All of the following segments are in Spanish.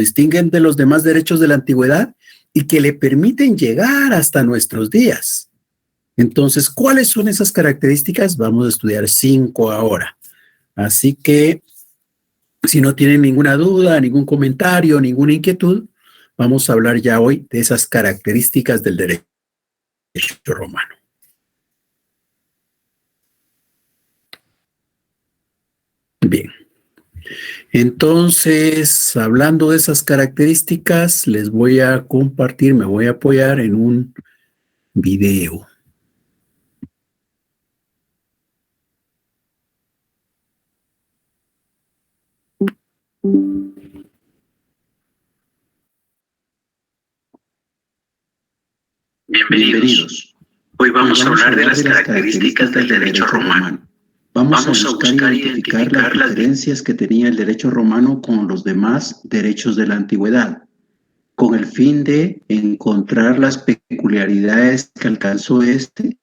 distinguen de los demás derechos de la antigüedad y que le permiten llegar hasta nuestros días. Entonces, ¿cuáles son esas características? Vamos a estudiar 5 ahora. Así que, si no tienen ninguna duda, ningún comentario, ninguna inquietud, vamos a hablar ya hoy de esas características del derecho romano. Bien. Entonces, hablando de esas características, les voy a compartir, me voy a apoyar en un video. Bienvenidos. Hoy vamos a hablar de las características del derecho romano. Vamos a buscar identificar las diferencias que tenía el derecho romano con los demás derechos de la antigüedad, con el fin de encontrar las peculiaridades que alcanzó este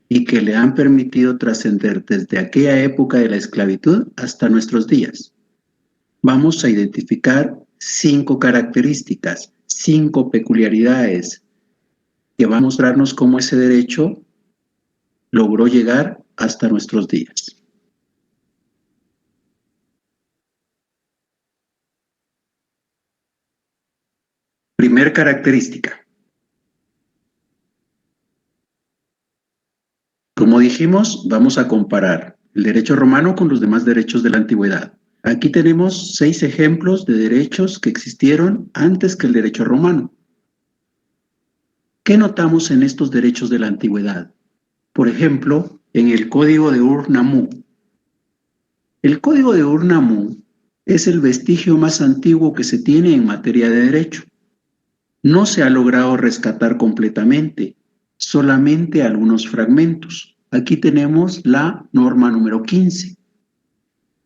y que le han permitido trascender desde aquella época de la esclavitud hasta nuestros días. Vamos a identificar 5 características, 5 peculiaridades que va a mostrarnos cómo ese derecho logró llegar hasta nuestros días. Primer característica. Como dijimos, vamos a comparar el derecho romano con los demás derechos de la antigüedad. Aquí tenemos 6 ejemplos de derechos que existieron antes que el derecho romano. ¿Qué notamos en estos derechos de la antigüedad? Por ejemplo, en el Código de Ur-Nammu. El Código de Ur-Nammu es el vestigio más antiguo que se tiene en materia de derecho. No se ha logrado rescatar completamente, solamente algunos fragmentos. Aquí tenemos la norma número 15.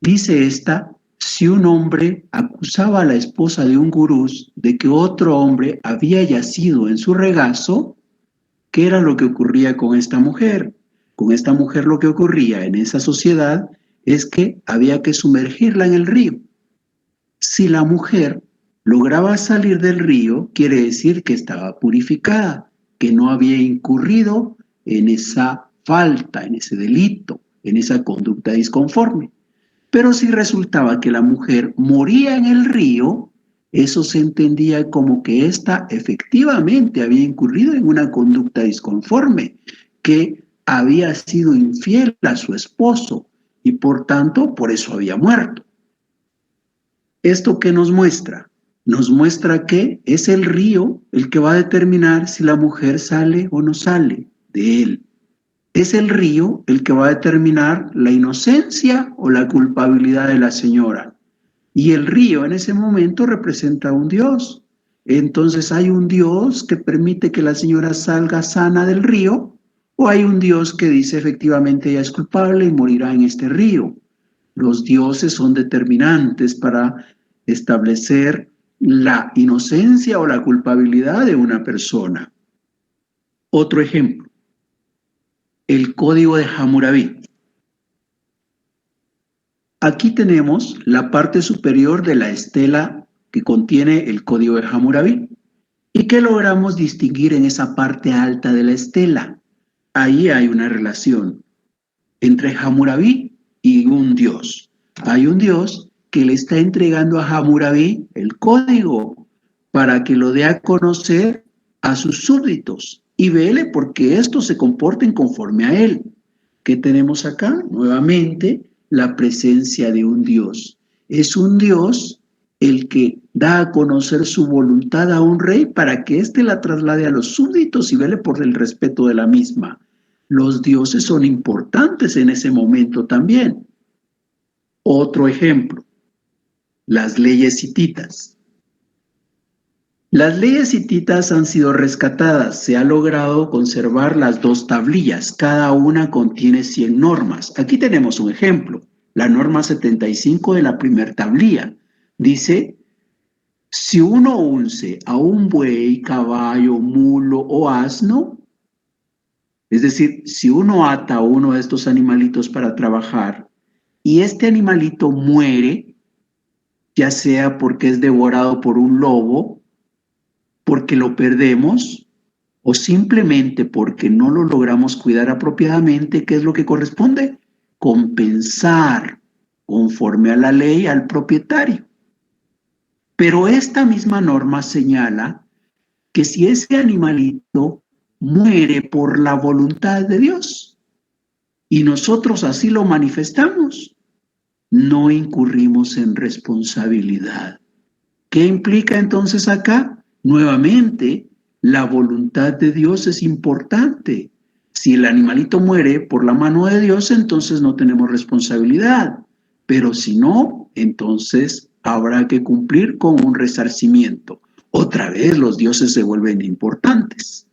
Dice esta: si un hombre acusaba a la esposa de un gurús de que otro hombre había yacido en su regazo, ¿qué era lo que ocurría con esta mujer? Con esta mujer lo que ocurría en esa sociedad es que había que sumergirla en el río. Si la mujer lograba salir del río, quiere decir que estaba purificada, que no había incurrido en esa falta, en ese delito, en esa conducta disconforme. Pero si resultaba que la mujer moría en el río, eso se entendía como que ésta efectivamente había incurrido en una conducta disconforme, que había sido infiel a su esposo y por tanto por eso había muerto. ¿Esto qué nos muestra? Nos muestra que es el río el que va a determinar si la mujer sale o no sale de él. Es el río el que va a determinar la inocencia o la culpabilidad de la señora. Y el río en ese momento representa a un Dios. Entonces, ¿hay un Dios que permite que la señora salga sana del río? ¿O hay un Dios que dice efectivamente ella es culpable y morirá en este río? Los dioses son determinantes para establecer la inocencia o la culpabilidad de una persona. Otro ejemplo. El Código de Hammurabi. Aquí tenemos la parte superior de la estela que contiene el Código de Hammurabi. ¿Y qué logramos distinguir en esa parte alta de la estela? Ahí hay una relación entre Hammurabi y un dios. Hay un dios que le está entregando a Hammurabi el código para que lo dé a conocer a sus súbditos y vele porque estos se comporten conforme a él. ¿Qué tenemos acá? Nuevamente, la presencia de un Dios. Es un Dios el que da a conocer su voluntad a un rey para que éste la traslade a los súbditos y vele por el respeto de la misma. Los dioses son importantes en ese momento también. Otro ejemplo, las leyes hititas. Las leyes hititas han sido rescatadas, se ha logrado conservar las 2 tablillas, cada una contiene 100 normas. Aquí tenemos un ejemplo, la norma 75 de la primera tablilla. Dice, si uno unce a un buey, caballo, mulo o asno, es decir, si uno ata a uno de estos animalitos para trabajar y este animalito muere, ya sea porque es devorado por un lobo, porque lo perdemos, o simplemente porque no lo logramos cuidar apropiadamente, ¿qué es lo que corresponde? Compensar conforme a la ley al propietario. Pero esta misma norma señala que si ese animalito muere por la voluntad de Dios y nosotros así lo manifestamos, no incurrimos en responsabilidad. ¿Qué implica entonces acá? Nuevamente, la voluntad de Dios es importante. Si el animalito muere por la mano de Dios, entonces no tenemos responsabilidad. Pero si no, entonces habrá que cumplir con un resarcimiento. Otra vez los dioses se vuelven importantes.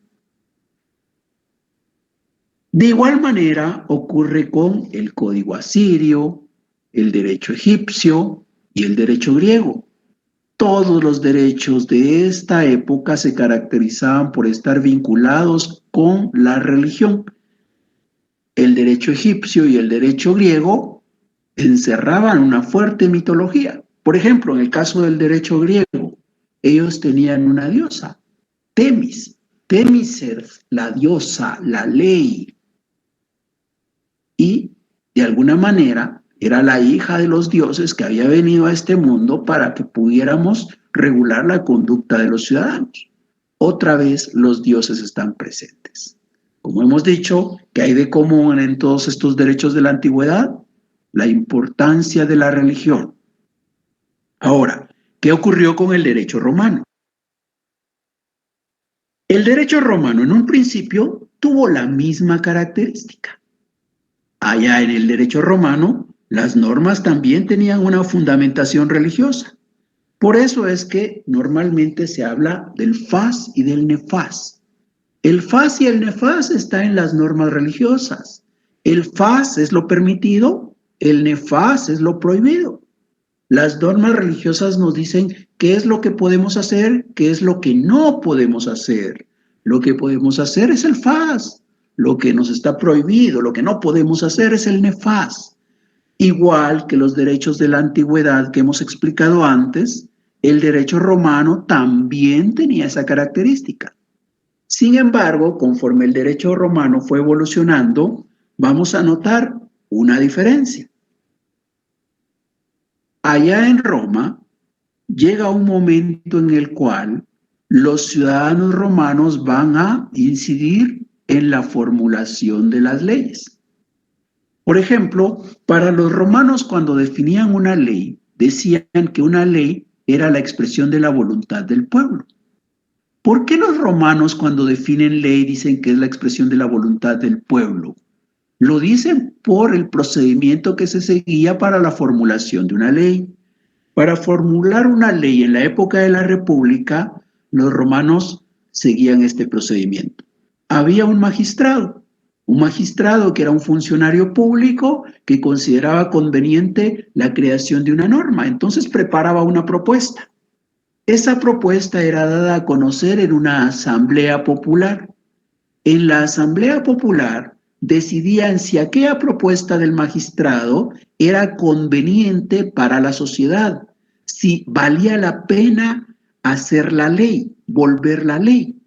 De igual manera ocurre con el código asirio, el derecho egipcio y el derecho griego. Todos los derechos de esta época se caracterizaban por estar vinculados con la religión. El derecho egipcio y el derecho griego encerraban una fuerte mitología. Por ejemplo, en el caso del derecho griego, ellos tenían una diosa, Temis. Temis es la diosa, la ley. Y de alguna manera era la hija de los dioses que había venido a este mundo para que pudiéramos regular la conducta de los ciudadanos. Otra vez los dioses están presentes. Como hemos dicho, ¿qué hay de común en todos estos derechos de la antigüedad? La importancia de la religión. Ahora, ¿qué ocurrió con el derecho romano? El derecho romano en un principio tuvo la misma característica. Allá en el derecho romano, las normas también tenían una fundamentación religiosa. Por eso es que normalmente se habla del fas y del nefas. El fas y el nefas está en las normas religiosas. El fas es lo permitido, el nefas es lo prohibido. Las normas religiosas nos dicen qué es lo que podemos hacer, qué es lo que no podemos hacer. Lo que podemos hacer es el fas. Lo que nos está prohibido, lo que no podemos hacer es el nefas. Igual que los derechos de la antigüedad que hemos explicado antes, el derecho romano también tenía esa característica. Sin embargo, conforme el derecho romano fue evolucionando, vamos a notar una diferencia. Allá en Roma llega un momento en el cual los ciudadanos romanos van a incidir en la formulación de las leyes. Por ejemplo, para los romanos cuando definían una ley, decían que una ley era la expresión de la voluntad del pueblo. ¿Por qué los romanos cuando definen ley dicen que es la expresión de la voluntad del pueblo? Lo dicen por el procedimiento que se seguía para la formulación de una ley. Para formular una ley en la época de la República, los romanos seguían este procedimiento. Había un magistrado que era un funcionario público que consideraba conveniente la creación de una norma. Entonces preparaba una propuesta. Esa propuesta era dada a conocer en una asamblea popular. En la asamblea popular decidían si aquella propuesta del magistrado era conveniente para la sociedad, si valía la pena hacer la ley, volver la ley.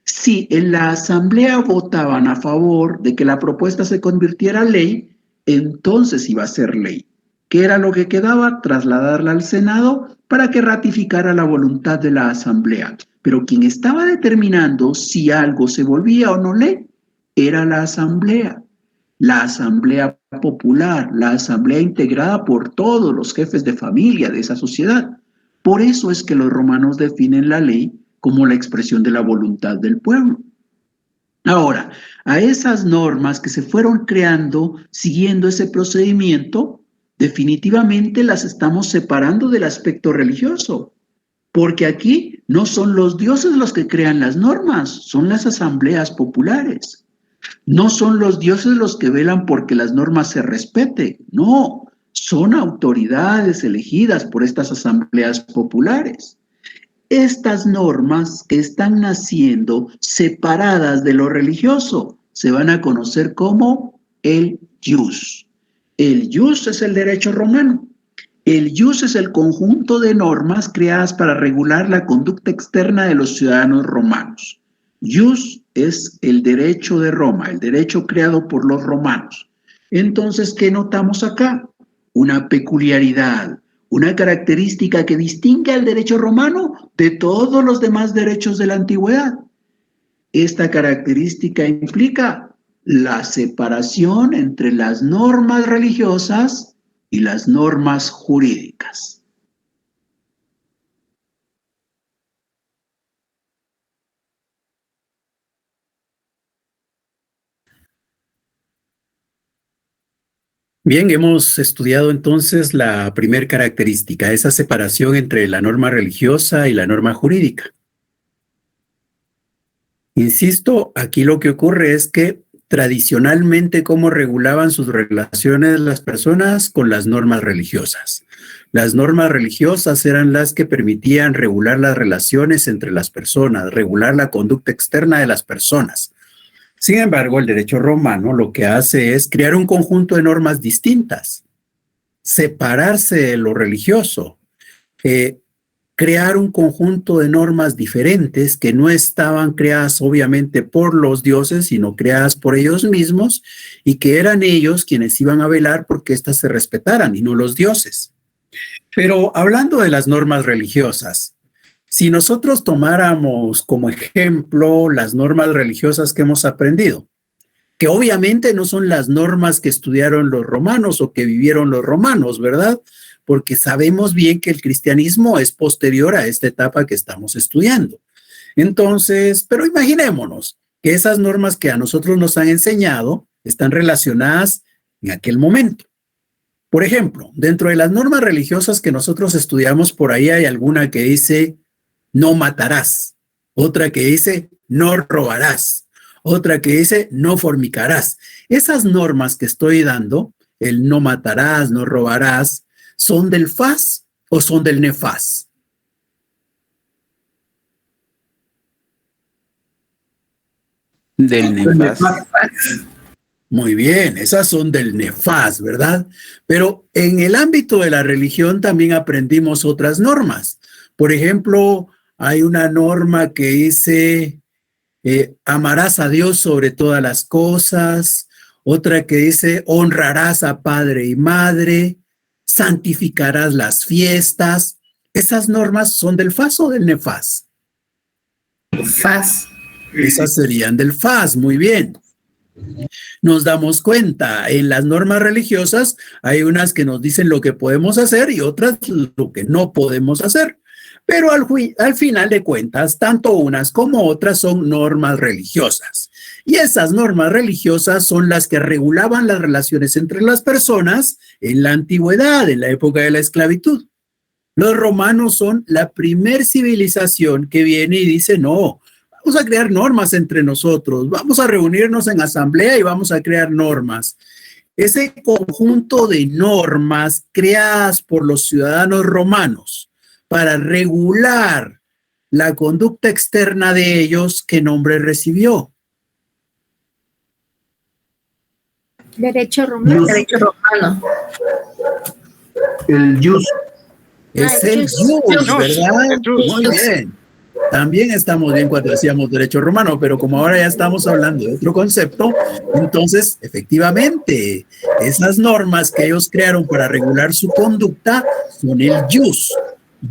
Si en la asamblea votaban a favor de que la propuesta se convirtiera en ley, entonces iba a ser ley. ¿Qué era lo que quedaba? Trasladarla al Senado para que ratificara la voluntad de la asamblea. Pero quien estaba determinando si algo se volvía o no ley era la asamblea popular, la asamblea integrada por todos los jefes de familia de esa sociedad. Por eso es que los romanos definen la ley como la expresión de la voluntad del pueblo. Ahora, a esas normas que se fueron creando siguiendo ese procedimiento, definitivamente las estamos separando del aspecto religioso, porque aquí no son los dioses los que crean las normas, son las asambleas populares. No son los dioses los que velan porque las normas se respeten, no, son autoridades elegidas por estas asambleas populares. Estas normas que están naciendo separadas de lo religioso se van a conocer como el ius. El ius es el derecho romano. El jus es el conjunto de normas creadas para regular la conducta externa de los ciudadanos romanos. Jus es el derecho de Roma, el derecho creado por los romanos. Entonces, ¿qué notamos acá? Una peculiaridad, una característica que distingue al derecho romano de todos los demás derechos de la antigüedad. Esta característica implica la separación entre las normas religiosas y las normas jurídicas. Bien, hemos estudiado entonces la primera característica, esa separación entre la norma religiosa y la norma jurídica. Insisto, aquí lo que ocurre es que tradicionalmente cómo regulaban sus relaciones las personas con las normas religiosas. Las normas religiosas eran las que permitían regular las relaciones entre las personas, regular la conducta externa de las personas. Sin embargo, el derecho romano lo que hace es crear un conjunto de normas distintas, separarse de lo religioso, crear un conjunto de normas diferentes que no estaban creadas obviamente por los dioses, sino creadas por ellos mismos y que eran ellos quienes iban a velar porque éstas se respetaran y no los dioses. Pero hablando de las normas religiosas, si nosotros tomáramos como ejemplo las normas religiosas que hemos aprendido, que obviamente no son las normas que estudiaron los romanos o que vivieron los romanos, ¿verdad? Porque sabemos bien que el cristianismo es posterior a esta etapa que estamos estudiando. Entonces, pero imaginémonos que esas normas que a nosotros nos han enseñado están relacionadas en aquel momento. Por ejemplo, dentro de las normas religiosas que nosotros estudiamos, por ahí hay alguna que dice no matarás, otra que dice no robarás, otra que dice no fornicarás. Esas normas que estoy dando, el no matarás, no robarás, ¿son del FAS o son del NEFAS? Del NEFAS. Muy bien, esas son del NEFAS, ¿verdad? Pero en el ámbito de la religión también aprendimos otras normas. Por ejemplo, hay una norma que dice amarás a Dios sobre todas las cosas, otra que dice honrarás a padre y madre, santificarás las fiestas. ¿Esas normas son del FAS o del NEFAS? FAS. Esas serían del FAS, muy bien. Nos damos cuenta, en las normas religiosas hay unas que nos dicen lo que podemos hacer y otras lo que no podemos hacer. Pero al final de cuentas, tanto unas como otras son normas religiosas. Y esas normas religiosas son las que regulaban las relaciones entre las personas en la antigüedad, en la época de la esclavitud. Los romanos son la primer civilización que viene y dice, no, vamos a crear normas entre nosotros, vamos a reunirnos en asamblea y vamos a crear normas. Ese conjunto de normas creadas por los ciudadanos romanos para regular la conducta externa de ellos, ¿qué nombre recibió? Derecho romano. Derecho romano. El jus. Es el jus, ¿verdad? Muy bien. También estamos bien cuando decíamos derecho romano, pero como ahora ya estamos hablando de otro concepto, entonces, efectivamente, esas normas que ellos crearon para regular su conducta son el jus.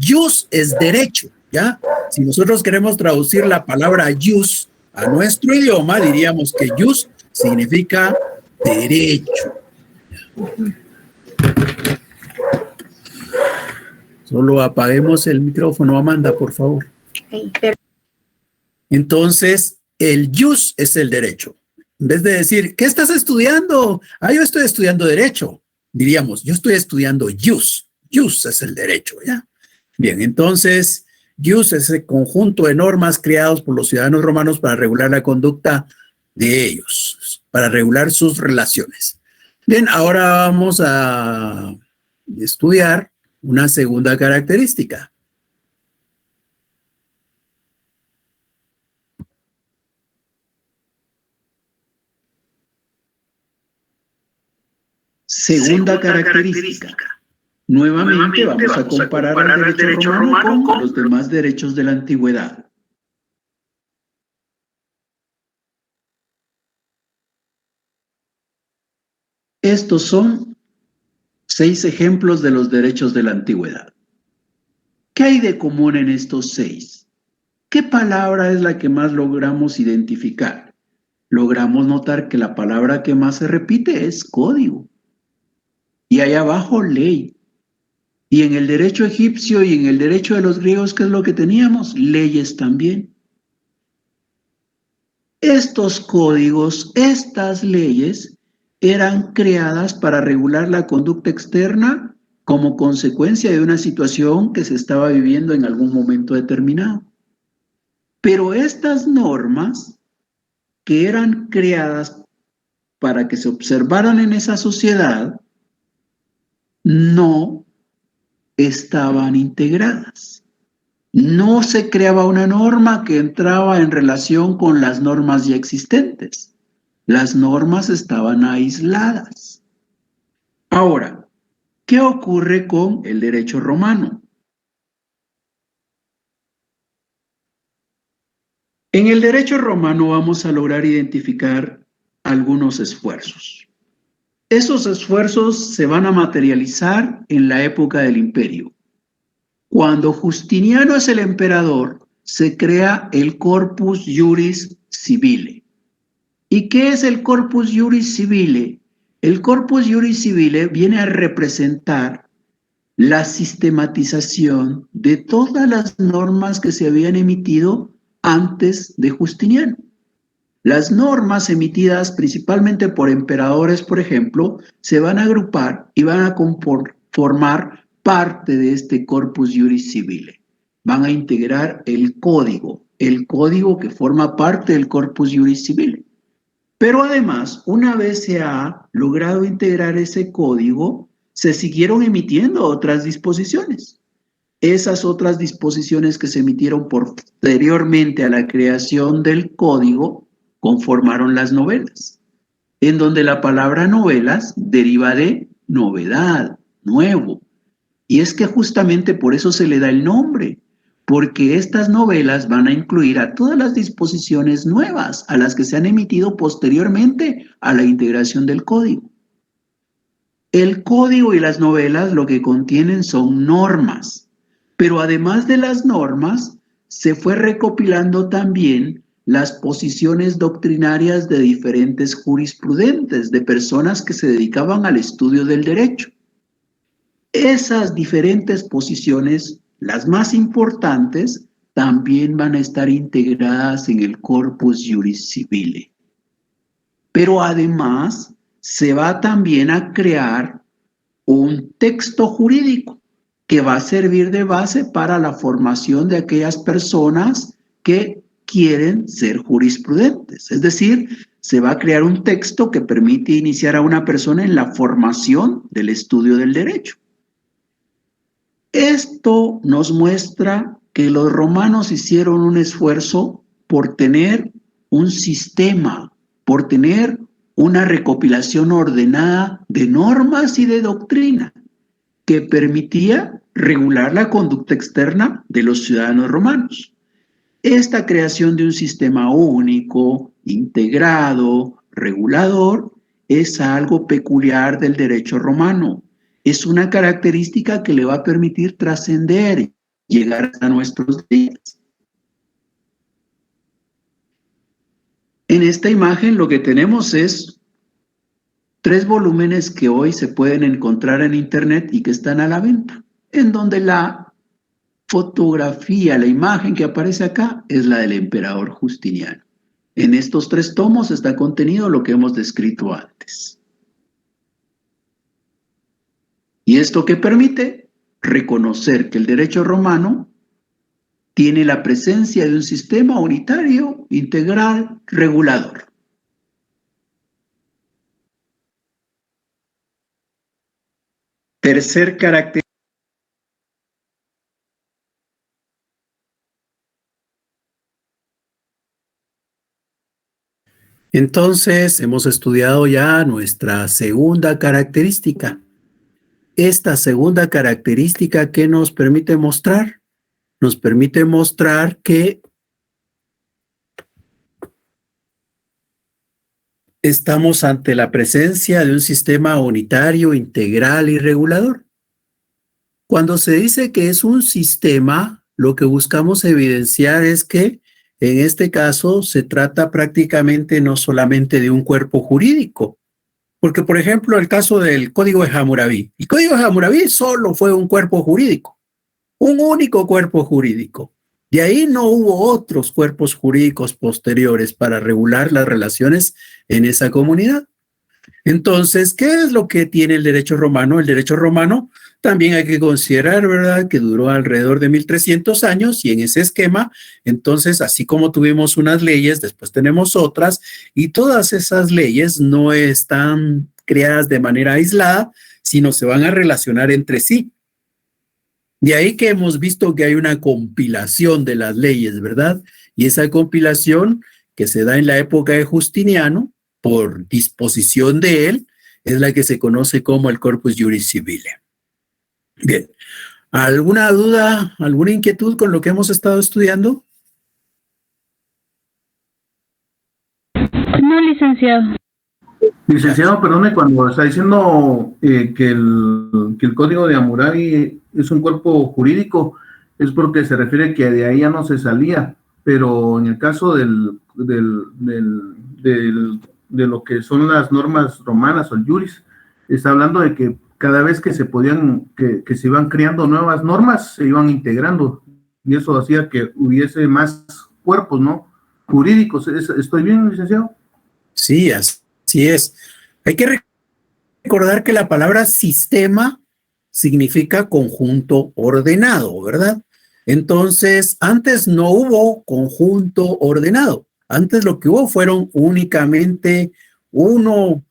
Jus es derecho, ¿ya? Si nosotros queremos traducir la palabra jus a nuestro idioma, diríamos que jus significa derecho. Solo apaguemos el micrófono, Amanda, por favor. Entonces, el jus es el derecho. En vez de decir, ¿qué estás estudiando? Yo estoy estudiando derecho. Diríamos, yo estoy estudiando jus. Jus es el derecho, ¿ya? Bien, entonces, jus es el conjunto de normas creados por los ciudadanos romanos para regular la conducta de ellos, para regular sus relaciones. Bien, ahora vamos a estudiar una segunda característica. Segunda característica. Nuevamente vamos a comparar el derecho romano con los demás derechos de la antigüedad. Estos son 6 ejemplos de los derechos de la antigüedad. ¿Qué hay de común en estos 6? ¿Qué palabra es la que más logramos identificar? Logramos notar que la palabra que más se repite es código. Y ahí abajo, ley. Y en el derecho egipcio y en el derecho de los griegos, ¿qué es lo que teníamos? Leyes también. Estos códigos, estas leyes, eran creadas para regular la conducta externa como consecuencia de una situación que se estaba viviendo en algún momento determinado. Pero estas normas que eran creadas para que se observaran en esa sociedad no estaban integradas. No se creaba una norma que entraba en relación con las normas ya existentes. Las normas estaban aisladas. Ahora, ¿qué ocurre con el derecho romano? En el derecho romano vamos a lograr identificar algunos esfuerzos. Esos esfuerzos se van a materializar en la época del imperio. Cuando Justiniano es el emperador, se crea el Corpus Juris Civile. ¿Y qué es el Corpus Juris Civile? El Corpus Juris Civile viene a representar la sistematización de todas las normas que se habían emitido antes de Justiniano. Las normas emitidas principalmente por emperadores, por ejemplo, se van a agrupar y van a formar parte de este Corpus Juris Civile. Van a integrar el código que forma parte del Corpus Juris Civile. Pero además, una vez se ha logrado integrar ese código, se siguieron emitiendo otras disposiciones. Esas otras disposiciones que se emitieron posteriormente a la creación del código conformaron las novelas, en donde la palabra novelas deriva de novedad, nuevo. Y es que justamente por eso se le da el nombre, porque estas novelas van a incluir a todas las disposiciones nuevas a las que se han emitido posteriormente a la integración del código. El código y las novelas lo que contienen son normas, pero además de las normas, se fue recopilando también las posiciones doctrinarias de diferentes jurisprudentes, de personas que se dedicaban al estudio del derecho. Esas diferentes posiciones, las más importantes, también van a estar integradas en el Corpus Juris Civile. Pero además, se va también a crear un texto jurídico que va a servir de base para la formación de aquellas personas que quieren ser jurisprudentes. Es decir, se va a crear un texto que permite iniciar a una persona en la formación del estudio del derecho. Esto nos muestra que los romanos hicieron un esfuerzo por tener un sistema, por tener una recopilación ordenada de normas y de doctrina que permitía regular la conducta externa de los ciudadanos romanos. Esta creación de un sistema único, integrado, regulador, es algo peculiar del derecho romano. Es una característica que le va a permitir trascender, llegar a nuestros días. En esta imagen lo que tenemos es 3 volúmenes que hoy se pueden encontrar en internet y que están a la venta, en donde la fotografía, la imagen que aparece acá es la del emperador Justiniano. En estos 3 tomos está contenido lo que hemos descrito antes. ¿Y esto qué permite? Reconocer que el derecho romano tiene la presencia de un sistema unitario, integral, regulador. Tercer carácter. Entonces, hemos estudiado ya nuestra segunda característica. esta segunda característica que nos permite mostrar? Nos permite mostrar que estamos ante la presencia de un sistema unitario, integral y regulador. Cuando se dice que es un sistema, lo que buscamos evidenciar es que en este caso se trata prácticamente no solamente de un cuerpo jurídico, porque por ejemplo el caso del Código de Hammurabi, el Código de Hammurabi solo fue un cuerpo jurídico, un único cuerpo jurídico. De ahí no hubo otros cuerpos jurídicos posteriores para regular las relaciones en esa comunidad. Entonces, ¿qué es lo que tiene el derecho romano? El derecho romano también hay que considerar, ¿verdad?, que duró alrededor de 1300 años y en ese esquema, entonces, así como tuvimos unas leyes, después tenemos otras y todas esas leyes no están creadas de manera aislada, sino se van a relacionar entre sí. De ahí que hemos visto que hay una compilación de las leyes, ¿verdad? Y esa compilación que se da en la época de Justiniano, por disposición de él, es la que se conoce como el Corpus Juris Civile. Bien, ¿alguna duda, alguna inquietud con lo que hemos estado estudiando? No, licenciado. Licenciado, perdone, cuando está diciendo que el Código de Hammurabi es un cuerpo jurídico, es porque se refiere que de ahí ya no se salía, pero en el caso de lo que son las normas romanas o el juris, está hablando de que cada vez que se podían, que se iban creando nuevas normas, se iban integrando, y eso hacía que hubiese más cuerpos, ¿no?, jurídicos. ¿Estoy bien, licenciado? Sí, así es. Hay que recordar que la palabra sistema significa conjunto ordenado, ¿verdad? Entonces, antes no hubo conjunto ordenado. Antes lo que hubo fueron únicamente uno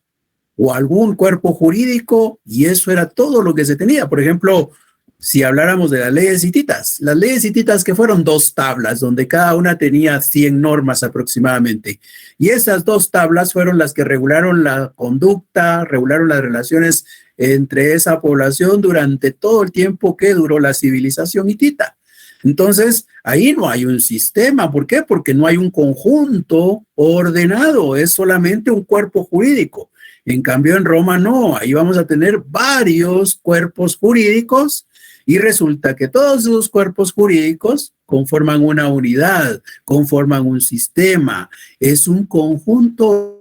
o algún cuerpo jurídico y eso era todo lo que se tenía. Por ejemplo, si habláramos de las leyes hititas que fueron 2 tablas donde cada una tenía 100 normas aproximadamente. Y esas 2 tablas fueron las que regularon la conducta, regularon las relaciones entre esa población durante todo el tiempo que duró la civilización hitita. Entonces, ahí no hay un sistema. ¿Por qué? Porque no hay un conjunto ordenado, es solamente un cuerpo jurídico. En cambio, en Roma no, ahí vamos a tener varios cuerpos jurídicos y resulta que todos esos cuerpos jurídicos conforman una unidad, conforman un sistema, es un conjunto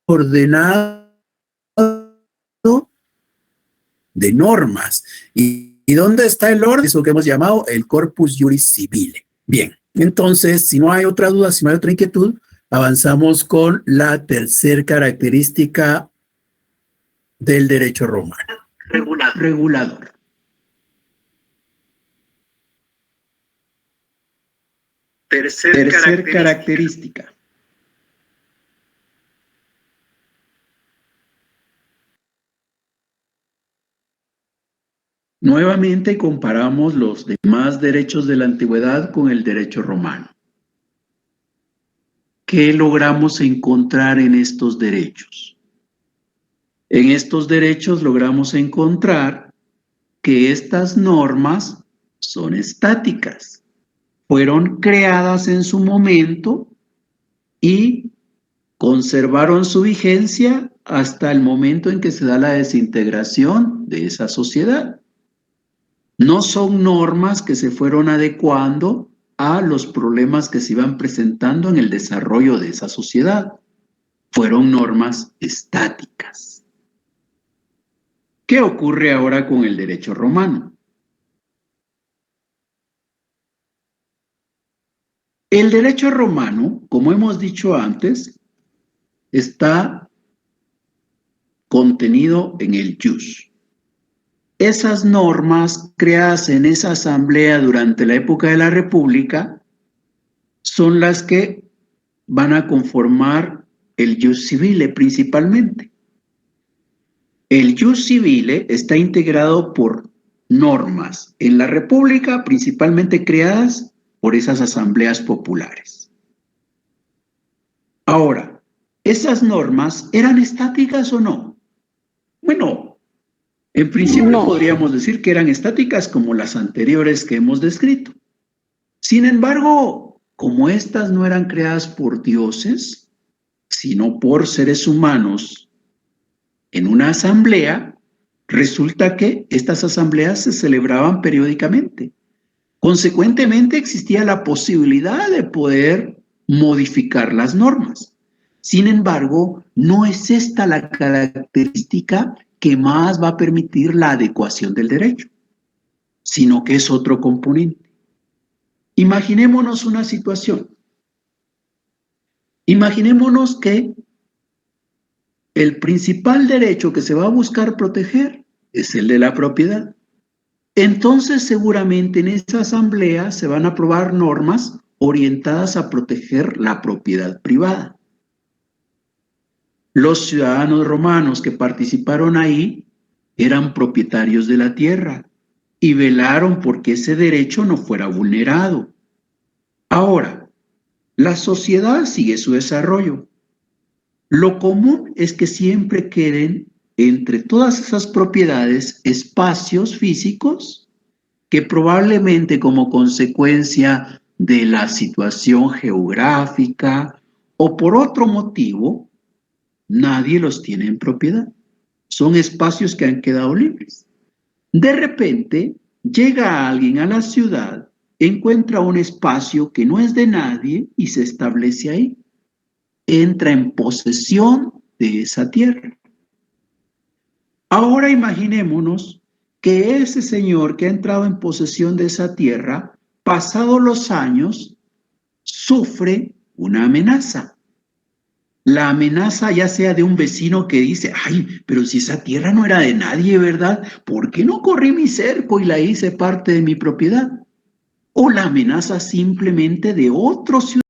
ordenado de normas. ¿Y dónde está el orden? Eso que hemos llamado el Corpus Juris Civile. Bien, entonces, si no hay otra duda, si no hay otra inquietud, avanzamos con la tercera característica del derecho romano. Regulador. Tercer característica. Nuevamente comparamos los demás derechos de la antigüedad con el derecho romano. ¿Qué logramos encontrar en estos derechos? En estos derechos logramos encontrar que estas normas son estáticas. Fueron creadas en su momento y conservaron su vigencia hasta el momento en que se da la desintegración de esa sociedad. No son normas que se fueron adecuando a los problemas que se iban presentando en el desarrollo de esa sociedad. Fueron normas estáticas. ¿Qué ocurre ahora con el derecho romano? El derecho romano, como hemos dicho antes, está contenido en el jus. Esas normas creadas en esa asamblea durante la época de la República son las que van a conformar el jus civile principalmente. El jus civile está integrado por normas en la República principalmente creadas por esas asambleas populares. Ahora, ¿esas normas eran estáticas o no? Bueno, en principio No. podríamos decir que eran estáticas como las anteriores que hemos descrito. Sin embargo, como estas no eran creadas por dioses, sino por seres humanos en una asamblea, resulta que estas asambleas se celebraban periódicamente. Consecuentemente, existía la posibilidad de poder modificar las normas. Sin embargo, no es esta la característica que más va a permitir la adecuación del derecho, sino que es otro componente. Imaginémonos una situación. Imaginémonos que el principal derecho que se va a buscar proteger es el de la propiedad. Entonces, seguramente en esa asamblea se van a aprobar normas orientadas a proteger la propiedad privada. Los ciudadanos romanos que participaron ahí eran propietarios de la tierra y velaron porque ese derecho no fuera vulnerado. Ahora, la sociedad sigue su desarrollo. Lo común es que siempre queden entre todas esas propiedades espacios físicos que probablemente como consecuencia de la situación geográfica o por otro motivo, nadie los tiene en propiedad. Son espacios que han quedado libres. De repente, llega alguien a la ciudad, encuentra un espacio que no es de nadie y se establece ahí. Entra en posesión de esa tierra. Ahora imaginémonos que ese señor que ha entrado en posesión de esa tierra, pasados los años, sufre una amenaza. La amenaza ya sea de un vecino que dice, ay, pero si esa tierra no era de nadie, ¿verdad? ¿Por qué no corrí mi cerco y la hice parte de mi propiedad? O la amenaza simplemente de otro ciudadano.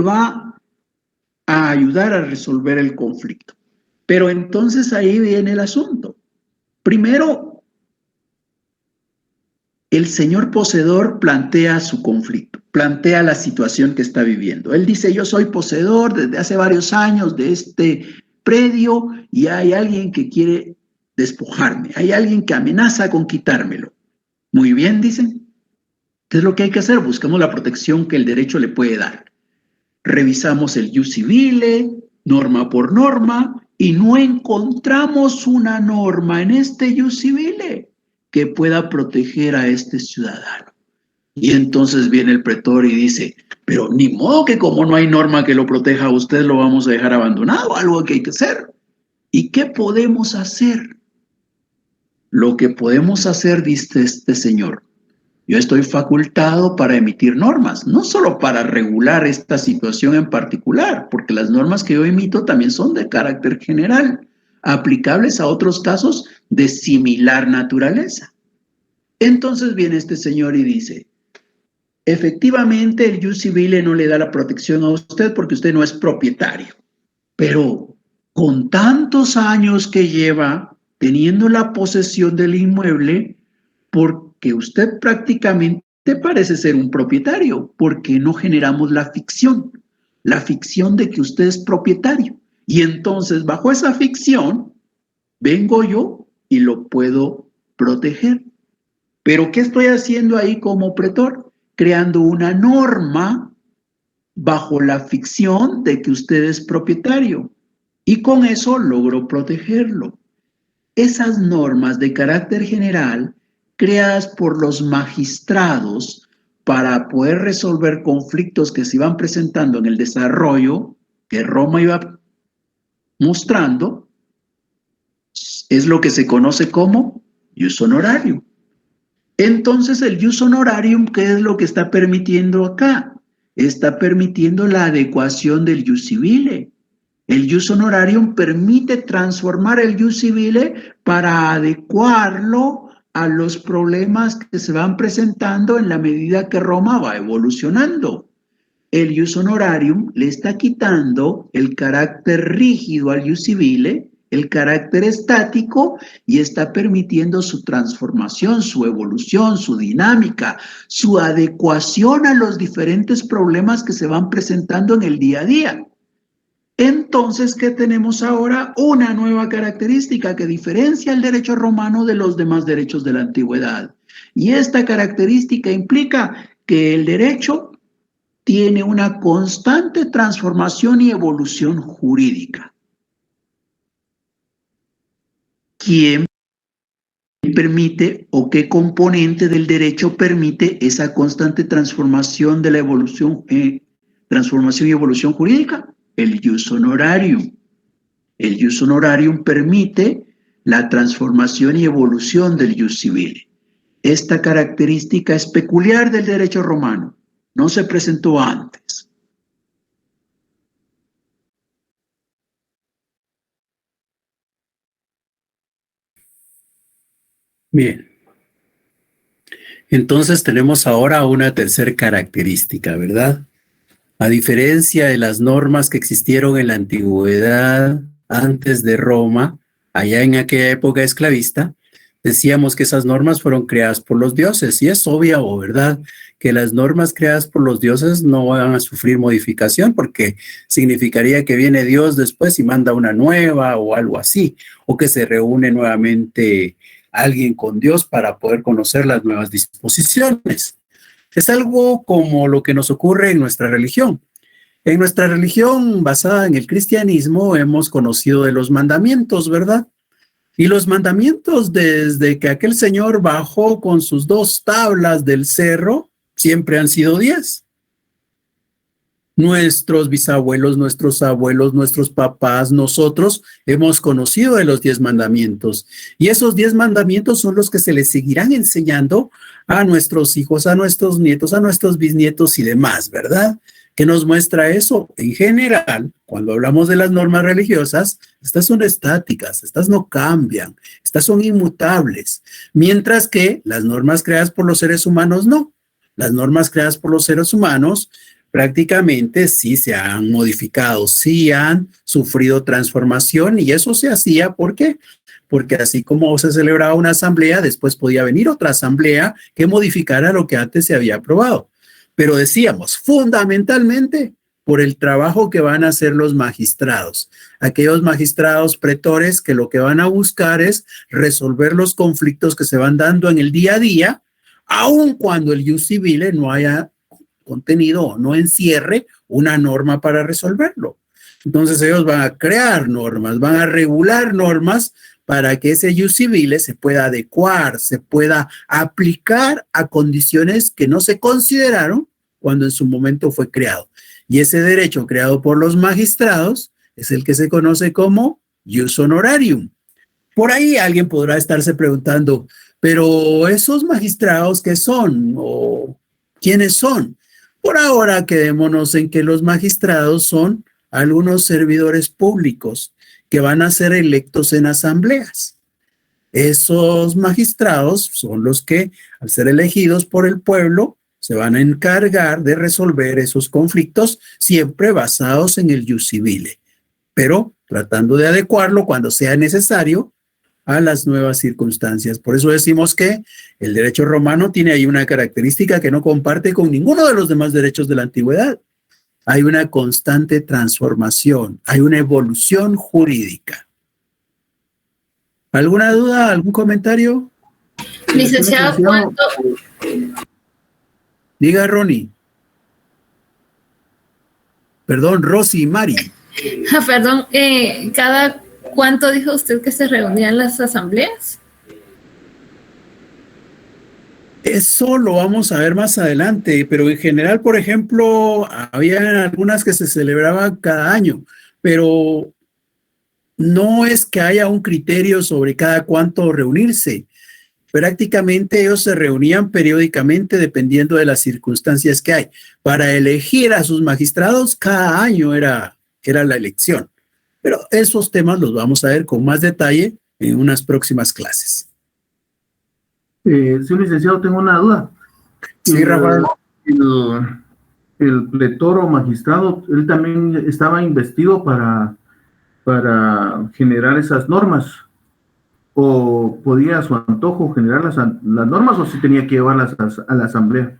Va a ayudar a resolver el conflicto. Pero entonces ahí viene el asunto. Primero, el señor poseedor plantea su conflicto, plantea la situación que está viviendo. Él dice, yo soy poseedor desde hace varios años de este predio y hay alguien que quiere despojarme, hay alguien que amenaza con quitármelo. Muy bien, dicen. ¿Qué es lo que hay que hacer? Buscamos la protección que el derecho le puede dar. Revisamos el ius civile, norma por norma, y no encontramos una norma en este ius civile que pueda proteger a este ciudadano. Y entonces viene el pretor y dice, pero ni modo que como no hay norma que lo proteja a usted, lo vamos a dejar abandonado, algo que hay que hacer. ¿Y qué podemos hacer? Lo que podemos hacer, dice este señor, yo estoy facultado para emitir normas, no solo para regular esta situación en particular, porque las normas que yo emito también son de carácter general, aplicables a otros casos de similar naturaleza. Entonces viene este señor y dice, efectivamente el ius civile no le da la protección a usted porque usted no es propietario, pero con tantos años que lleva teniendo la posesión del inmueble, porque usted prácticamente parece ser un propietario, porque no generamos la ficción de que usted es propietario. Y entonces, bajo esa ficción, vengo yo y lo puedo proteger. Pero, ¿qué estoy haciendo ahí como pretor? Creando una norma bajo la ficción de que usted es propietario. Y con eso logro protegerlo. Esas normas de carácter general creadas por los magistrados para poder resolver conflictos que se iban presentando en el desarrollo que Roma iba mostrando, Es lo que se conoce como ius honorarium. Entonces, el ius honorarium, ¿qué es lo que está permitiendo acá? Está permitiendo la adecuación del ius civile. El ius honorarium permite transformar el ius civile para adecuarlo a los problemas que se van presentando en la medida que Roma va evolucionando. El ius honorarium le está quitando el carácter rígido al ius civile, el carácter estático, y está permitiendo su transformación, su evolución, su dinámica, su adecuación a los diferentes problemas que se van presentando en el día a día. Entonces, ¿qué tenemos ahora? Una nueva característica que diferencia el derecho romano de los demás derechos de la antigüedad. Y esta característica implica que el derecho tiene una constante transformación y evolución jurídica. ¿Quién permite o qué componente del derecho permite esa constante transformación de la evolución, transformación y evolución jurídica? El ius honorarium. El ius honorarium permite la transformación y evolución del ius civile. Esta característica es peculiar del derecho romano. No se presentó antes. Bien. Entonces tenemos ahora una tercera característica, ¿verdad? A diferencia de las normas que existieron en la antigüedad antes de Roma, allá en aquella época esclavista, decíamos que esas normas fueron creadas por los dioses, y es obvio, ¿verdad?, que las normas creadas por los dioses no van a sufrir modificación, porque significaría que viene Dios después y manda una nueva o algo así, o que se reúne nuevamente alguien con Dios para poder conocer las nuevas disposiciones. Es algo como lo que nos ocurre en nuestra religión. En nuestra religión basada en el cristianismo hemos conocido de los mandamientos, ¿verdad? Y los mandamientos, desde que aquel señor bajó con sus 2 tablas del cerro, siempre han sido 10. Nuestros bisabuelos, nuestros abuelos, nuestros papás, nosotros hemos conocido de los 10 mandamientos. Y esos 10 mandamientos son los que se les seguirán enseñando a nuestros hijos, a nuestros nietos, a nuestros bisnietos y demás, ¿verdad? ¿Qué nos muestra eso? En general, cuando hablamos de las normas religiosas, estas son estáticas, estas no cambian, estas son inmutables, mientras que las normas creadas por los seres humanos no. Las normas creadas por los seres humanos prácticamente sí se han modificado, sí han sufrido transformación, y eso se hacía, ¿por qué? Porque así como se celebraba una asamblea, después podía venir otra asamblea que modificara lo que antes se había aprobado. Pero decíamos, fundamentalmente, por el trabajo que van a hacer los magistrados, aquellos magistrados pretores que lo que van a buscar es resolver los conflictos que se van dando en el día a día, aun cuando el ius civile no haya contenido o no encierre una norma para resolverlo. Entonces ellos van a crear normas, van a regular normas para que ese ius civile se pueda adecuar, se pueda aplicar a condiciones que no se consideraron cuando en su momento fue creado. Y ese derecho creado por los magistrados es el que se conoce como ius honorarium. Por ahí alguien podrá estarse preguntando, pero ¿esos magistrados qué son? ¿O quiénes son? Por ahora quedémonos en que los magistrados son algunos servidores públicos que van a ser electos en asambleas. Esos magistrados son los que, al ser elegidos por el pueblo, se van a encargar de resolver esos conflictos, siempre basados en el ius civile, pero tratando de adecuarlo cuando sea necesario a las nuevas circunstancias. Por eso decimos que el derecho romano tiene ahí una característica que no comparte con ninguno de los demás derechos de la antigüedad. Hay una constante transformación, hay una evolución jurídica. ¿Alguna duda, algún comentario? Licenciado, ¿cuánto? Diga, Ronnie. Perdón, Rosy y Mari. Perdón, ¿cada cuánto dijo usted que se reunían las asambleas? Eso lo vamos a ver más adelante, pero en general, por ejemplo, había algunas que se celebraban cada año, pero no es que haya un criterio sobre cada cuánto reunirse. Prácticamente ellos se reunían periódicamente dependiendo de las circunstancias que hay. Para elegir a sus magistrados, cada año era la elección. Pero esos temas los vamos a ver con más detalle en unas próximas clases. Sí, licenciado, tengo una duda. Sí, Rafael. El pletor o magistrado, él también estaba investido para generar esas normas, o podía a su antojo generar las normas, o si tenía que llevarlas a la asamblea.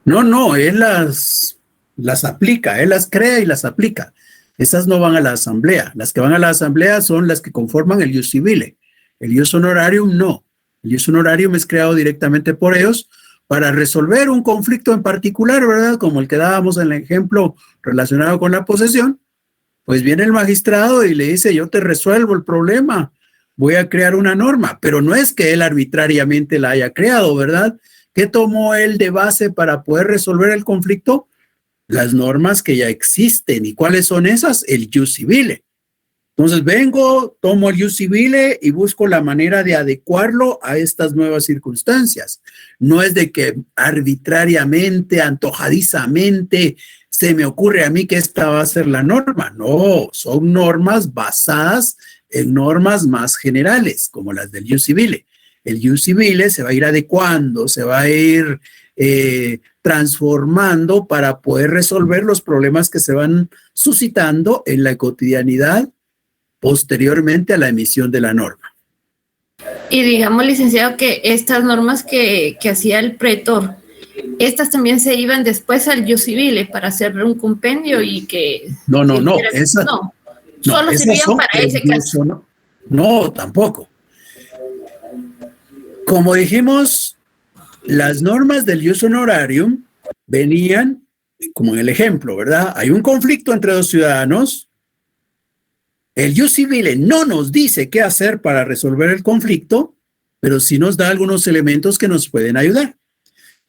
No, él las aplica, él las crea y las aplica. Esas no van a la asamblea. Las que van a la asamblea son las que conforman el ius civile. El ius honorarium no. El ius honorarium es creado directamente por ellos para resolver un conflicto en particular, ¿verdad? Como el que dábamos en el ejemplo relacionado con la posesión. Pues viene el magistrado y le dice, yo te resuelvo el problema, voy a crear una norma, pero no es que él arbitrariamente la haya creado, ¿verdad? ¿Qué tomó él de base para poder resolver el conflicto? Las normas que ya existen. ¿Y cuáles son esas? El ius civile. Entonces vengo, tomo el ius civile y busco la manera de adecuarlo a estas nuevas circunstancias. No es de que arbitrariamente, antojadizamente, se me ocurre a mí que esta va a ser la norma. No, son normas basadas en normas más generales, como las del ius civile. El ius civile se va a ir adecuando, se va a ir transformando para poder resolver los problemas que se van suscitando en la cotidianidad posteriormente a la emisión de la norma. Y digamos, licenciado, que estas normas que hacía el pretor, estas también se iban después al ius civile para hacer un compendio y que... No, esas no, solo servían para ese caso. No, tampoco. Como dijimos, las normas del ius honorarium venían, como en el ejemplo, ¿verdad? Hay un conflicto entre dos ciudadanos. El ius civile no nos dice qué hacer para resolver el conflicto, pero sí nos da algunos elementos que nos pueden ayudar.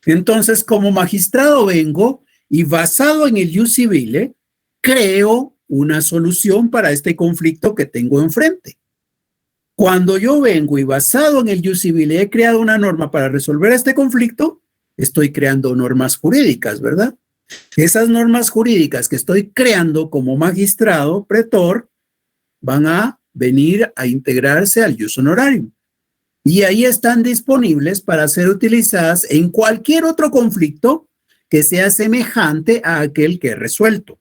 Entonces, como magistrado vengo y basado en el ius civile, creo una solución para este conflicto que tengo enfrente. Cuando yo vengo y basado en el ius civile he creado una norma para resolver este conflicto, estoy creando normas jurídicas, ¿verdad? Esas normas jurídicas que estoy creando como magistrado, pretor, van a venir a integrarse al ius honorarium. Y ahí están disponibles para ser utilizadas en cualquier otro conflicto que sea semejante a aquel que he resuelto.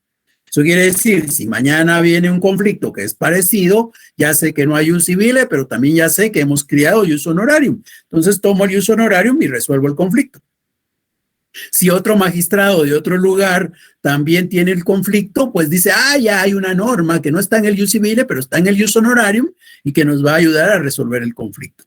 Eso quiere decir, si mañana viene un conflicto que es parecido, ya sé que no hay ius civile, pero también ya sé que hemos creado ius honorarium. Entonces tomo el ius honorarium y resuelvo el conflicto. Si otro magistrado de otro lugar también tiene el conflicto, pues dice, ya hay una norma que no está en el ius civile, pero está en el ius honorarium y que nos va a ayudar a resolver el conflicto.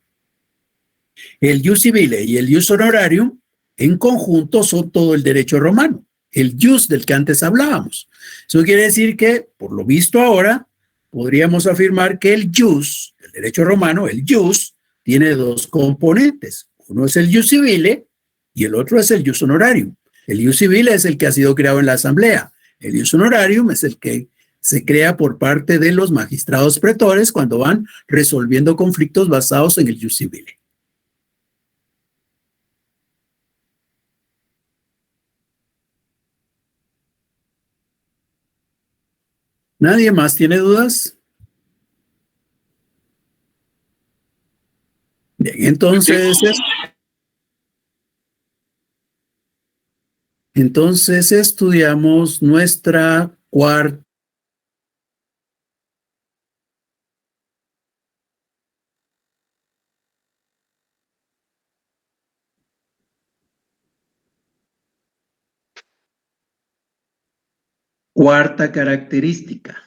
El ius civile y el ius honorarium en conjunto son todo el derecho romano, el ius del que antes hablábamos. Eso quiere decir que, por lo visto ahora, podríamos afirmar que el ius, el derecho romano, el ius, tiene dos componentes. Uno es el ius civile y el otro es el ius honorarium. El ius civile es el que ha sido creado en la asamblea. El ius honorarium es el que se crea por parte de los magistrados pretores cuando van resolviendo conflictos basados en el ius civile. ¿Nadie más tiene dudas? Bien, entonces estudiamos nuestra cuarta característica.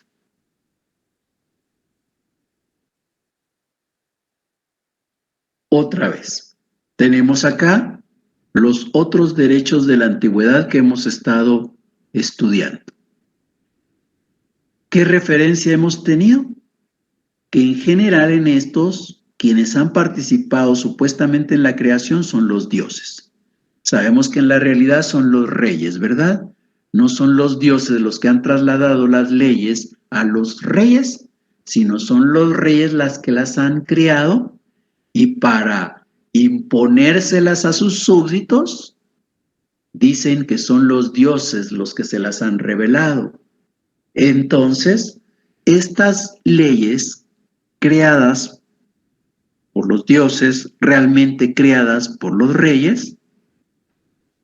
Otra vez, tenemos acá los otros derechos de la antigüedad que hemos estado estudiando. ¿Qué referencia hemos tenido? Que en general en estos, quienes han participado supuestamente en la creación son los dioses. Sabemos que en la realidad son los reyes, ¿verdad? No son los dioses los que han trasladado las leyes a los reyes, sino son los reyes las que las han creado y para imponérselas a sus súbditos, dicen que son los dioses los que se las han revelado. Entonces, estas leyes creadas por los dioses, realmente creadas por los reyes,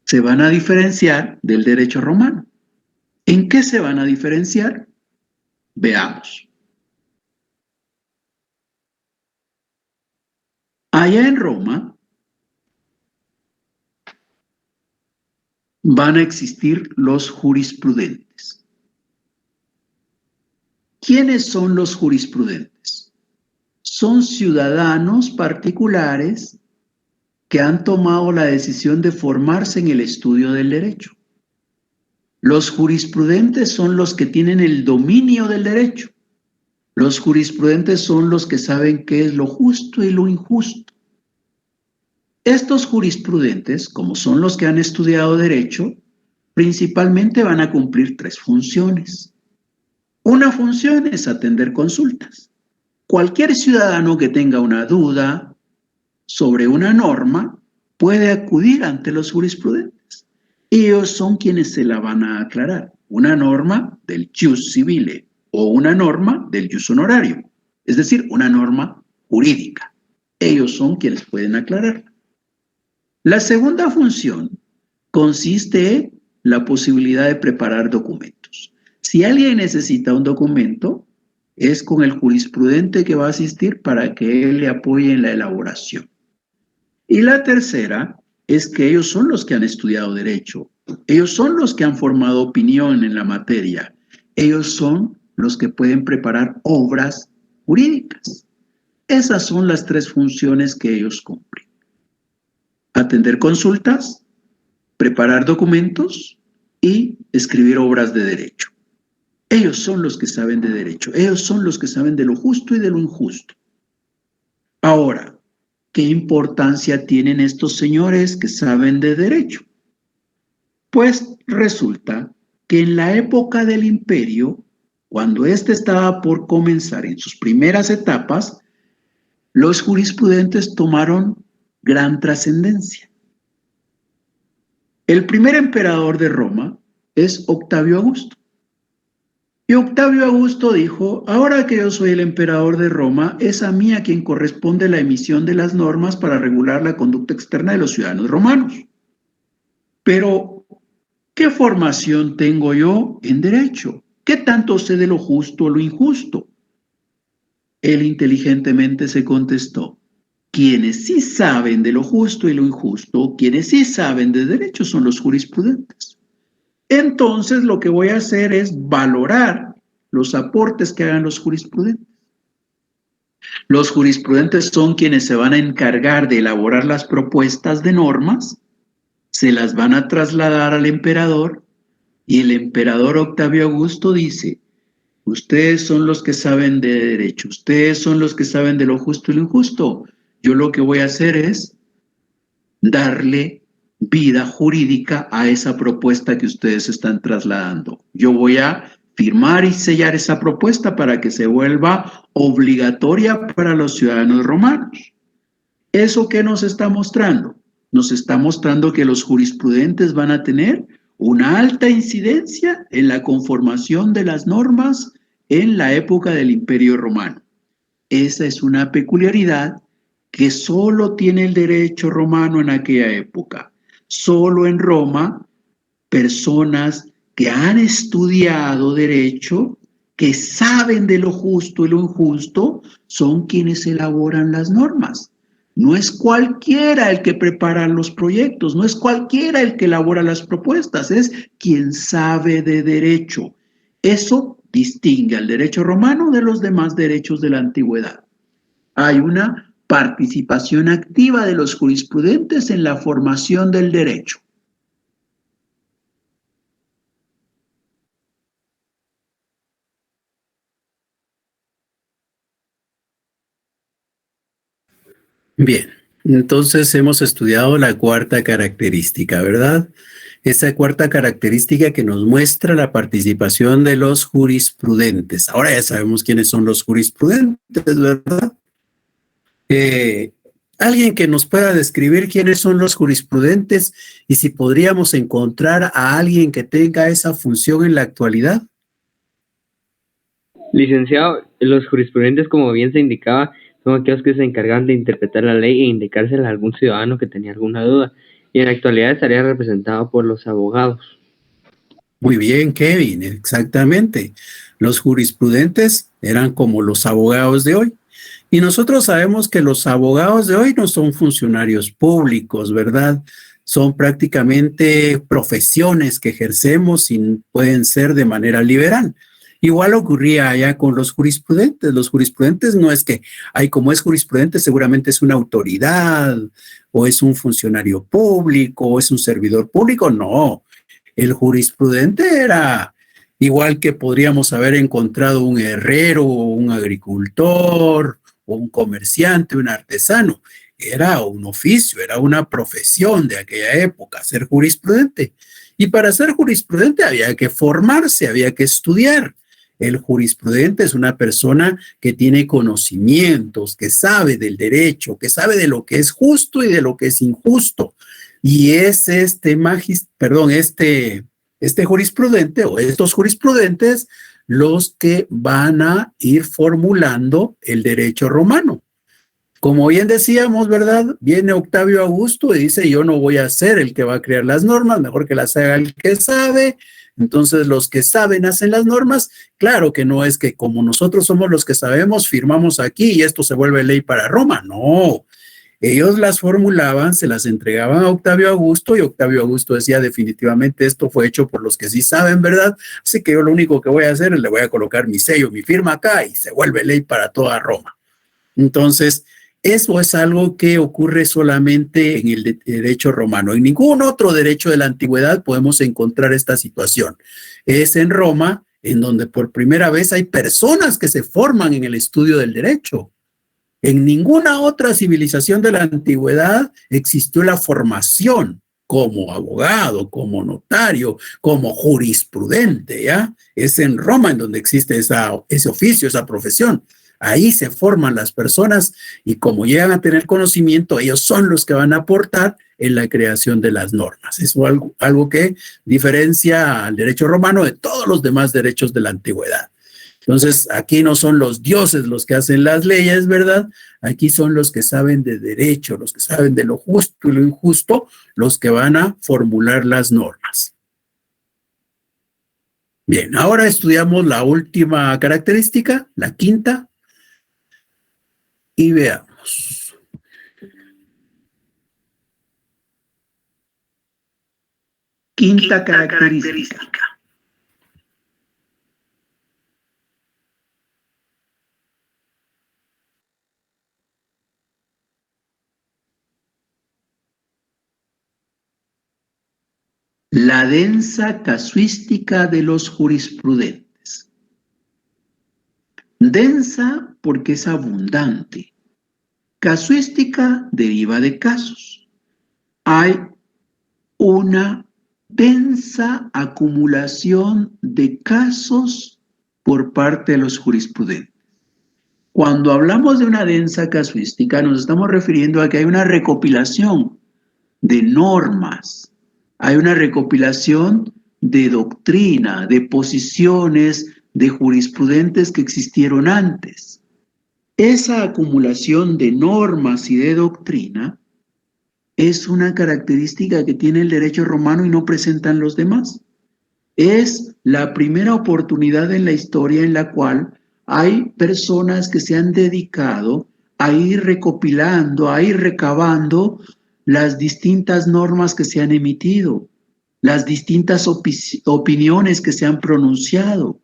se van a diferenciar del derecho romano. ¿En qué se van a diferenciar? Veamos. Allá en Roma van a existir los jurisprudentes. ¿Quiénes son los jurisprudentes? Son ciudadanos particulares que han tomado la decisión de formarse en el estudio del derecho. Los jurisprudentes son los que tienen el dominio del derecho. Los jurisprudentes son los que saben qué es lo justo y lo injusto. Estos jurisprudentes, como son los que han estudiado derecho, principalmente van a cumplir 3 funciones. Una función es atender consultas. Cualquier ciudadano que tenga una duda sobre una norma puede acudir ante los jurisprudentes. Ellos son quienes se la van a aclarar. Una norma del jus civile o una norma del jus honorario, es decir, una norma jurídica. Ellos son quienes pueden aclararla. La segunda función consiste en la posibilidad de preparar documentos. Si alguien necesita un documento, es con el jurisprudente que va a asistir para que él le apoye en la elaboración. Y la tercera es que ellos son los que han estudiado derecho. Ellos son los que han formado opinión en la materia. Ellos son los que pueden preparar obras jurídicas. Esas son las 3 funciones que ellos cumplen. Atender consultas, preparar documentos y escribir obras de derecho. Ellos son los que saben de derecho. Ellos son los que saben de lo justo y de lo injusto. Ahora, ¿qué importancia tienen estos señores que saben de derecho? Pues resulta que en la época del imperio, cuando éste estaba por comenzar en sus primeras etapas, los jurisprudentes tomaron gran trascendencia. El primer emperador de Roma es Octavio Augusto. Y Octavio Augusto dijo, ahora que yo soy el emperador de Roma, es a mí a quien corresponde la emisión de las normas para regular la conducta externa de los ciudadanos romanos. Pero, ¿qué formación tengo yo en derecho? ¿Qué tanto sé de lo justo o lo injusto? Él inteligentemente se contestó, quienes sí saben de lo justo y lo injusto, quienes sí saben de derecho son los jurisprudentes. Entonces lo que voy a hacer es valorar los aportes que hagan los jurisprudentes. Los jurisprudentes son quienes se van a encargar de elaborar las propuestas de normas, se las van a trasladar al emperador y el emperador Octavio Augusto dice, ustedes son los que saben de derecho, ustedes son los que saben de lo justo y lo injusto. Yo lo que voy a hacer es darle vida jurídica a esa propuesta que ustedes están trasladando. Yo voy a firmar y sellar esa propuesta para que se vuelva obligatoria para los ciudadanos romanos. ¿Eso qué nos está mostrando? Nos está mostrando que los jurisprudentes van a tener una alta incidencia en la conformación de las normas en la época del Imperio Romano. Esa es una peculiaridad que solo tiene el derecho romano en aquella época. Solo en Roma, personas que han estudiado derecho, que saben de lo justo y lo injusto, son quienes elaboran las normas. No es cualquiera el que prepara los proyectos, no es cualquiera el que elabora las propuestas, es quien sabe de derecho. Eso distingue al derecho romano de los demás derechos de la antigüedad. Hay una participación activa de los jurisprudentes en la formación del derecho. Bien, Entonces hemos estudiado la cuarta característica, ¿verdad? Esa cuarta característica que nos muestra la participación de los jurisprudentes. Ahora ya sabemos quiénes son los jurisprudentes, ¿verdad? Alguien que nos pueda describir quiénes son los jurisprudentes y si podríamos encontrar a alguien que tenga esa función en la actualidad. Licenciado, los jurisprudentes, como bien se indicaba, son aquellos que se encargan de interpretar la ley e indicársela a algún ciudadano que tenía alguna duda. Y en la actualidad estaría representado por los abogados. Muy bien, Kevin, exactamente. Los jurisprudentes eran como los abogados de hoy. Y nosotros sabemos que los abogados de hoy no son funcionarios públicos, ¿verdad? Son prácticamente profesiones que ejercemos y pueden ser de manera liberal. Igual ocurría allá con los jurisprudentes. Los jurisprudentes no es que, como es jurisprudente, seguramente es una autoridad o es un funcionario público o es un servidor público. No, el jurisprudente era igual que podríamos haber encontrado un herrero o un agricultor o un comerciante, un artesano. Era un oficio, era una profesión de aquella época, ser jurisprudente. Y para ser jurisprudente había que formarse, había que estudiar. El jurisprudente es una persona que tiene conocimientos, que sabe del derecho, que sabe de lo que es justo y de lo que es injusto. Y es este jurisprudente o estos jurisprudentes los que van a ir formulando el derecho romano. Como bien decíamos, ¿verdad? Viene Octavio Augusto y dice, yo no voy a ser el que va a crear las normas, mejor que las haga el que sabe. Entonces, los que saben hacen las normas. Claro que no es que como nosotros somos los que sabemos, firmamos aquí y esto se vuelve ley para Roma. No, ellos las formulaban, se las entregaban a Octavio Augusto y Octavio Augusto decía definitivamente esto fue hecho por los que sí saben, ¿verdad? Así que yo lo único que voy a hacer es le voy a colocar mi sello, mi firma acá y se vuelve ley para toda Roma. Entonces, eso es algo que ocurre solamente en el derecho romano. En ningún otro derecho de la antigüedad podemos encontrar esta situación. Es en Roma en donde por primera vez hay personas que se forman en el estudio del derecho. En ninguna otra civilización de la antigüedad existió la formación como abogado, como notario, como jurisprudente, ¿ya? Es en Roma en donde existe ese oficio, esa profesión. Ahí se forman las personas y como llegan a tener conocimiento, ellos son los que van a aportar en la creación de las normas. Es algo que diferencia al derecho romano de todos los demás derechos de la antigüedad. Entonces, aquí no son los dioses los que hacen las leyes, ¿verdad? Aquí son los que saben de derecho, los que saben de lo justo y lo injusto, los que van a formular las normas. Bien, ahora estudiamos la última característica, la quinta. Y veamos. Quinta característica. La densa casuística de los jurisprudentes. Densa porque es abundante. Casuística deriva de casos. Hay una densa acumulación de casos por parte de los jurisprudentes. Cuando hablamos de una densa casuística, nos estamos refiriendo a que hay una recopilación de normas, hay una recopilación de doctrina, de posiciones, de jurisprudentes que existieron antes. Esa acumulación de normas y de doctrina es una característica que tiene el derecho romano y no presentan los demás. Es la primera oportunidad en la historia en la cual hay personas que se han dedicado a ir recopilando, a ir recabando las distintas normas que se han emitido, las distintas opiniones que se han pronunciado.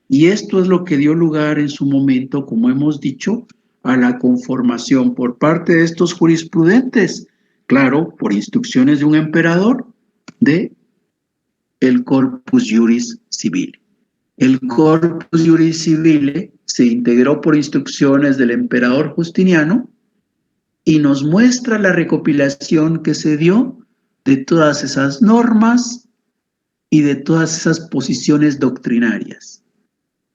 Y esto es lo que dio lugar en su momento, como hemos dicho, a la conformación por parte de estos jurisprudentes, claro, por instrucciones de un emperador, de el Corpus Juris Civile. El Corpus Juris Civile se integró por instrucciones del emperador Justiniano y nos muestra la recopilación que se dio de todas esas normas y de todas esas posiciones doctrinarias.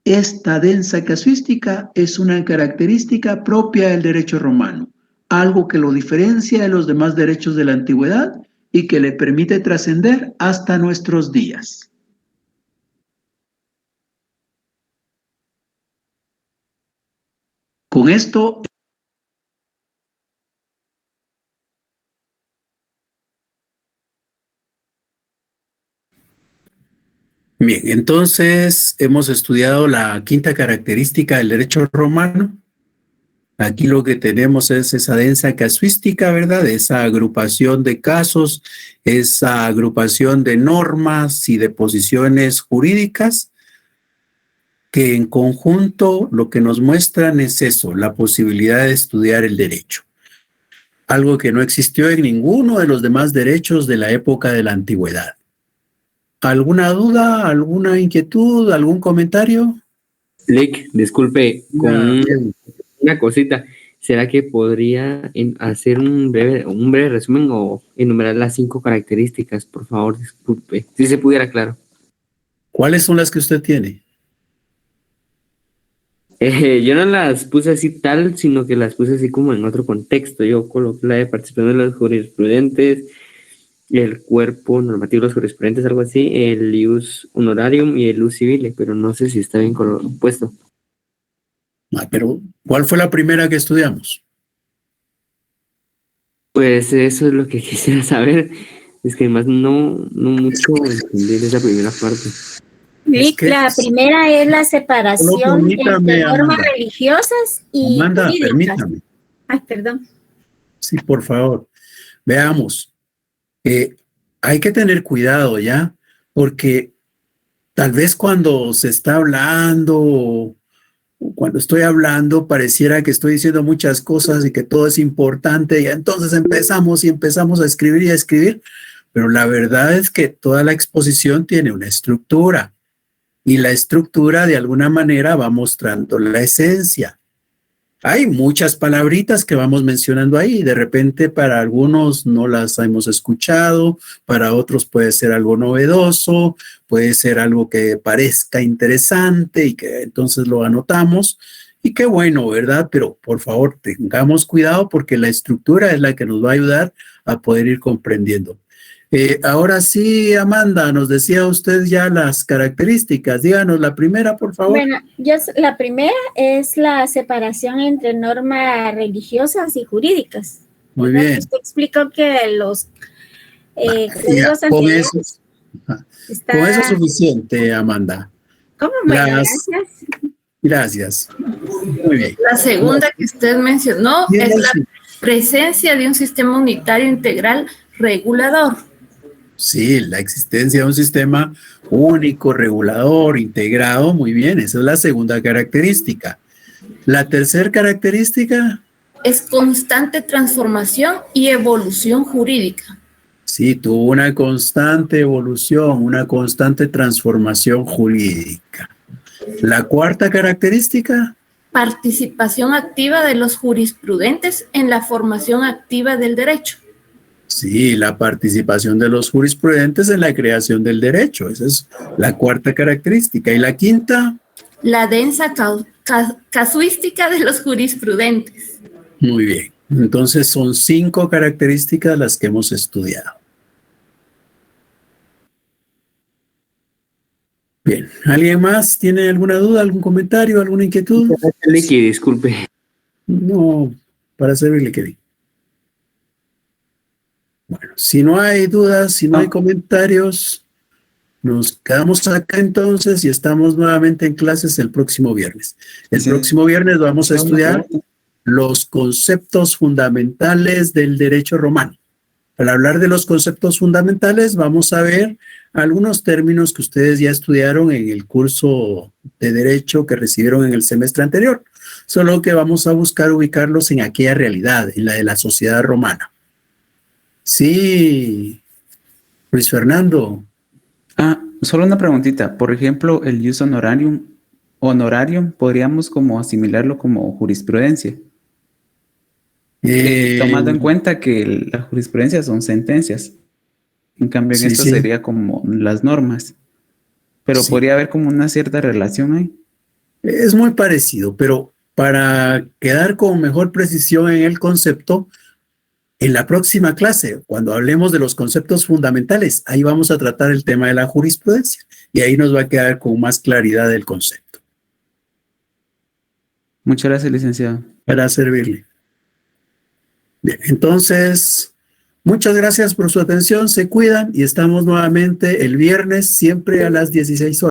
Esta densa casuística es una característica propia del derecho romano, algo que lo diferencia de los demás derechos de la antigüedad y que le permite trascender hasta nuestros días. Con esto, Bien, entonces hemos estudiado la quinta característica del derecho romano. Aquí lo que tenemos es esa densa casuística, ¿verdad? Esa agrupación de casos, esa agrupación de normas y de posiciones jurídicas que en conjunto lo que nos muestran es eso, la posibilidad de estudiar el derecho. Algo que no existió en ninguno de los demás derechos de la época de la antigüedad. ¿Alguna duda, alguna inquietud, algún comentario? Lick, disculpe, con una cosita. ¿Será que podría hacer un breve resumen o enumerar las 5 características? Por favor, disculpe. Si se pudiera, claro. ¿Cuáles son las que usted tiene? Yo no las puse así tal, sino que las puse así como en otro contexto. Yo coloqué la de participación de los jurisprudentes, el cuerpo normativo de los jurisprudentes, algo así, el ius honorarium y el ius civile, pero no sé si está bien puesto. Pero, ¿cuál fue la primera que estudiamos? Pues eso es lo que quisiera saber. Es que además no mucho entender esa primera parte. Lick, la primera es la separación entre normas religiosas y Amanda, jurídicas. permítame. Ay, perdón. Sí, por favor. Veamos. Hay que tener cuidado ya, porque tal vez cuando se está hablando o cuando estoy hablando pareciera que estoy diciendo muchas cosas y que todo es importante y entonces empezamos a escribir y a escribir, pero la verdad es que toda la exposición tiene una estructura y la estructura de alguna manera va mostrando la esencia. Hay muchas palabritas que vamos mencionando ahí, de repente para algunos no las hemos escuchado, para otros puede ser algo novedoso, puede ser algo que parezca interesante y que entonces lo anotamos. Y qué bueno, ¿verdad? Pero por favor, tengamos cuidado porque la estructura es la que nos va a ayudar a poder ir comprendiendo. Ahora sí, Amanda, nos decía usted ya las características. Díganos la primera, por favor. Bueno, la primera es la separación entre normas religiosas y jurídicas. Muy bien. Usted explicó que los códigos anteriores con eso es suficiente, Amanda. ¿Cómo? Bueno, gracias. Gracias. Muy bien. La segunda que usted mencionó es la presencia de un sistema unitario integral regulador. Sí, la existencia de un sistema único, regulador, integrado, muy bien, esa es la segunda característica. La tercera característica es constante transformación y evolución jurídica. Sí, tuvo una constante evolución, una constante transformación jurídica. La cuarta característica, participación activa de los jurisprudentes en la formación activa del derecho. Sí, la participación de los jurisprudentes en la creación del derecho. Esa es la cuarta característica. ¿Y la quinta? La densa casuística de los jurisprudentes. Muy bien. Entonces son 5 características las que hemos estudiado. Bien. ¿Alguien más tiene alguna duda, algún comentario, alguna inquietud? Disculpe. No, para servirle, Kevin. Bueno, si no hay dudas, si no hay comentarios, nos quedamos acá entonces y estamos nuevamente en clases el próximo viernes. El próximo viernes vamos a estudiar los conceptos fundamentales del derecho romano. Al hablar de los conceptos fundamentales, vamos a ver algunos términos que ustedes ya estudiaron en el curso de derecho que recibieron en el semestre anterior, solo que vamos a buscar ubicarlos en aquella realidad, en la de la sociedad romana. Sí, Luis Fernando. Solo una preguntita. Por ejemplo, el ius honorarium, ¿podríamos como asimilarlo como jurisprudencia? Tomando en cuenta que la jurisprudencia son sentencias. En cambio, en Sí, esto sí. sería como las normas. Pero Sí. podría haber como una cierta relación ahí. Es muy parecido, pero para quedar con mejor precisión en el concepto, en la próxima clase, cuando hablemos de los conceptos fundamentales, ahí vamos a tratar el tema de la jurisprudencia y ahí nos va a quedar con más claridad el concepto. Muchas gracias, licenciado. Para servirle. Bien, entonces, muchas gracias por su atención, se cuidan y estamos nuevamente el viernes, siempre a las 16 horas.